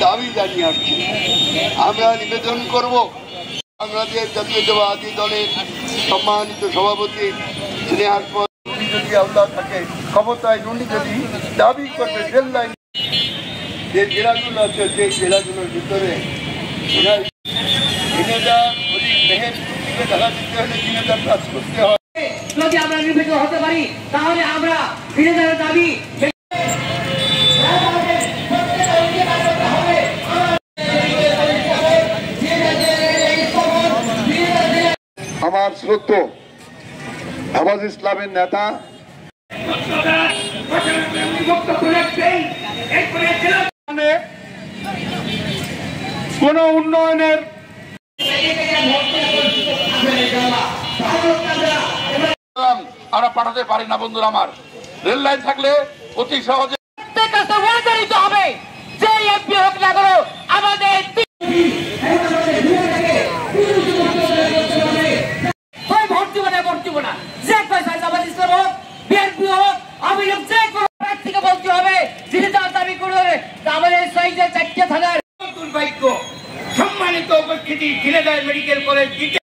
দাবি জানিয়ে আসছি। আমরা নিবেদন করব বাংলাদেশ জাতীয়তাবাদী দলের সম্মানিত সভাপতি স্নেহাস্পদ যদি আল্লাহ থাকে ক্ষমতায় নুনি যদি দাবি করবে রেল লাইন যে জেলাগুলো আছে সেই জেলাগুলোর ভিতরে কাজ করতে হয়। যদি আমরা নির্বাচিত হতে পারি তাহলে আমরা ফিরে দাবি আমার শ্রদ্ধেয় হেফাজ ইসলামের নেতা কোন উন্নয়নের আমরা পাঠাতে পারি না বন্ধুরা। আমার রেল লাইন থাকলে অতি সহজে হবে যে এমপি হোক না করো আমাদের সম্মানিত উপস্থিতি ঝিনাইদহ মেডিকেল কলেজ